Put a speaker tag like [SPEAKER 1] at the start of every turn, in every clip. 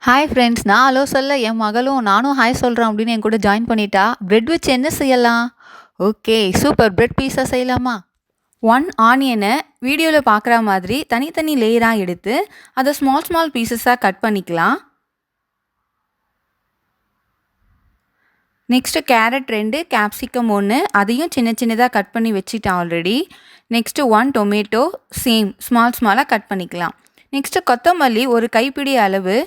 [SPEAKER 1] Hi friends, நான் hello சொல்ல என் மகளும் நானும் ஹாய் சொல்கிறேன் அப்படின்னு என் கூட ஜாயின் பண்ணிட்டா. பிரெட் வச்சு என்ன செய்யலாம்? Okay, super. பிரெட் பீஸா செய்யலாமா? ஒன் ஆனியனை வீடியோவில் பார்க்குற மாதிரி தனித்தனி லேயராக எடுத்து அதை ஸ்மால் ஸ்மால் பீசஸாக கட் பண்ணிக்கலாம். நெக்ஸ்ட்டு கேரட் 2, கேப்சிகம் 1, அதையும் சின்ன சின்னதாக கட் பண்ணி வச்சுட்டேன் ஆல்ரெடி. நெக்ஸ்ட்டு 1 டொமேட்டோ சேம் ஸ்மாலாக கட் பண்ணிக்கலாம். நெக்ஸ்ட்டு கொத்தமல்லி ஒரு கைப்பிடி அளவு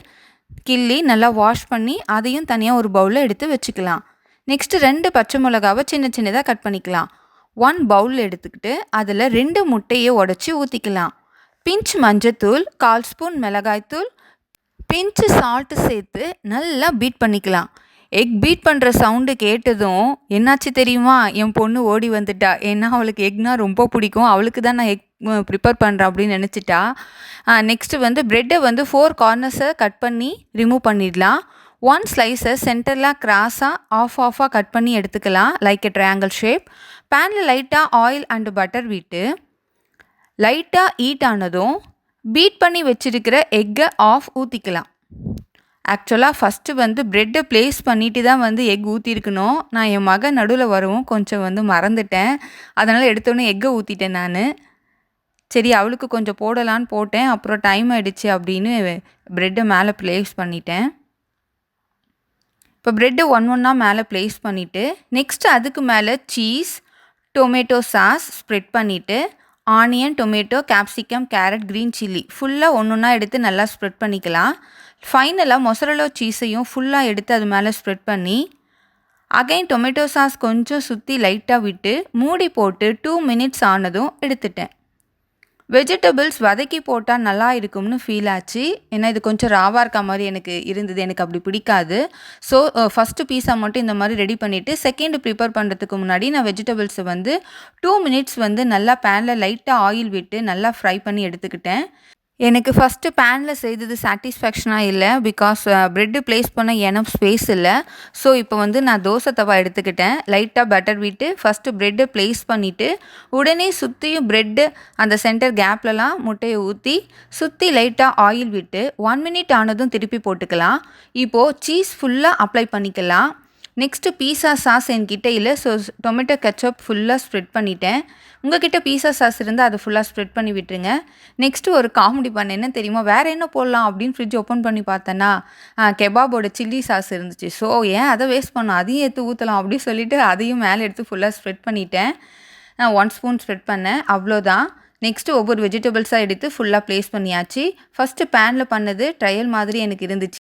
[SPEAKER 1] கிள்ளி நல்லா வாஷ் பண்ணி அதையும் தனியாக ஒரு பவுலில் எடுத்து வச்சுக்கலாம். நெக்ஸ்ட்டு 2 பச்சை மிளகாவை சின்ன சின்னதாக கட் பண்ணிக்கலாம். 1 பவுல் எடுத்துக்கிட்டு அதில் 2 முட்டையை உடச்சி ஊற்றிக்கலாம். பிஞ்ச் மஞ்சத்தூள், 1/4 ஸ்பூன் மிளகாய்த்தூள், பிஞ்சு சால்ட்டு சேர்த்து நல்லா பீட் பண்ணிக்கலாம். எக் பீட் பண்ணுற சவுண்டு கேட்டதும் என்னாச்சு தெரியுமா? என் பொண்ணு ஓடி வந்துட்டா. ஏன்னா அவளுக்கு எக்னா ரொம்ப பிடிக்கும். அவளுக்கு தான் நான் எக் ப்ரிப்பேர் பண்ணுறேன் அப்படின்னு நினச்சிட்டா. நெக்ஸ்ட்டு ப்ரெட்டை 4 கார்னர்ஸை கட் பண்ணி ரிமூவ் பண்ணிடலாம். 1 ஸ்லைஸை சென்டரில் கிராஸாக ஆஃபாக கட் பண்ணி எடுத்துக்கலாம், லைக் எ ட்ரையாங்கிள் ஷேப். பேனில் லைட்டாக ஆயில் அண்டு பட்டர் விட்டு லைட்டாக ஹீட் ஆனதும் பீட் பண்ணி வச்சுருக்கிற எக்கை ஊற்றிக்கலாம். ஆக்சுவலாக ஃபஸ்ட்டு ப்ரெட்டை ப்ளேஸ் பண்ணிவிட்டு தான் எக் ஊற்றிருக்கணும். நான் என் மகன் நடுவில் வரவும் கொஞ்சம் மறந்துட்டேன். அதனால் எடுத்தோடனே எக்கை ஊற்றிட்டேன் நான். சரி, அவளுக்கு கொஞ்சம் போடலான்னு போட்டேன். அப்புறம் டைம் ஆகிடுச்சு அப்படின்னு ப்ரெட்டை மேலே ப்ளேஸ் பண்ணிட்டேன். இப்போ ப்ரெட்டை ஒன்றா மேலே ப்ளேஸ் பண்ணிவிட்டு நெக்ஸ்ட்டு அதுக்கு மேலே சீஸ், டொமேட்டோ சாஸ் ஸ்ப்ரெட் பண்ணிவிட்டு onion, tomato, capsicum, carrot, green chilli ஃபுல்லாக ஒன்றா எடுத்து நல்லா ஸ்ப்ரெட் பண்ணிக்கலாம். ஃபைனலாக மொசரல்லா சீஸையும் ஃபுல்லாக எடுத்து அது மேலே ஸ்ப்ரெட் பண்ணி அகைன் டொமேட்டோ சாஸ் கொஞ்சம் சுற்றி லைட்டாக விட்டு மூடி போட்டு 2 மினிட்ஸ் ஆனதும் எடுத்துட்டேன். வெஜிடபிள்ஸ் வதக்கி போட்டால் நல்லா இருக்கும்னு ஃபீல் ஆச்சு. ஏன்னா இது கொஞ்சம் ராவாக இருக்க மாதிரி எனக்கு இருந்தது. எனக்கு அப்படி பிடிக்காது. ஸோ ஃபஸ்ட்டு பீஸா மட்டும் இந்த மாதிரி ரெடி பண்ணிவிட்டு செகண்ட் ப்ரிப்பேர் பண்ணுறதுக்கு முன்னாடி நான் வெஜிடபிள்ஸை 2 மினிட்ஸ் நல்லா பேனில் லைட்டாக ஆயில் விட்டு நல்லா ஃப்ரை பண்ணி எடுத்துக்கிட்டேன். எனக்கு ஃபஸ்ட்டு பேனில் செய்தது சாட்டிஸ்ஃபேக்ஷனாக இல்லை. பிகாஸ் ப்ரெட்டு ப்ளேஸ் பண்ண எனஃப் ஸ்பேஸ் இல்லை. ஸோ இப்போ நான் தோசை தவா எடுத்துக்கிட்டேன். லைட்டாக பட்டர் விட்டு ஃபஸ்ட்டு ப்ரெட்டை ப்ளேஸ் பண்ணிவிட்டு உடனே சுற்றியும் ப்ரெட்டு அந்த சென்டர் கேப்லலாம் முட்டையை ஊற்றி சுற்றி லைட்டாக ஆயில் விட்டு 1 மினிட் ஆனதும் திருப்பி போட்டுக்கலாம். இப்போது சீஸ் ஃபுல்லாக அப்ளை பண்ணிக்கலாம். நெக்ஸ்ட்டு பீஸா சாஸ் என்கிட்ட இல்லை. ஸோ டொமேட்டோ கெச்சப் ஃபுல்லாக ஸ்ப்ரெட் பண்ணிட்டேன். உங்கள்கிட்ட பீஸா சாஸ் இருந்தால் அதை ஃபுல்லாக ஸ்ப்ரெட் பண்ணி விட்டுருங்க. நெக்ஸ்ட்டு ஒரு காமெடி பண்ண என்ன தெரியுமா? வேறு என்ன போடலாம் அப்படின்னு ஃப்ரிட்ஜ் ஓப்பன் பண்ணி பார்த்தேன்னா கெபாபோட சில்லி சாஸ் இருந்துச்சு. ஸோ ஏன் அதை வேஸ்ட் பண்ணோம், அதையும் எடுத்து ஊற்றலாம் அப்படின்னு சொல்லிவிட்டு அதையும் மேலே எடுத்து ஃபுல்லாக ஸ்ப்ரெட் பண்ணிட்டேன். 1 ஸ்பூன் ஸ்ப்ரெட் பண்ணேன், அவ்வளோதான். நெக்ஸ்ட்டு ஒவ்வொரு வெஜிடபிள்ஸாக எடுத்து ஃபுல்லாக ப்ளேஸ் பண்ணியாச்சு. ஃபஸ்ட்டு பேனில் பண்ணது ட்ரையல் மாதிரி எனக்கு இருந்துச்சு.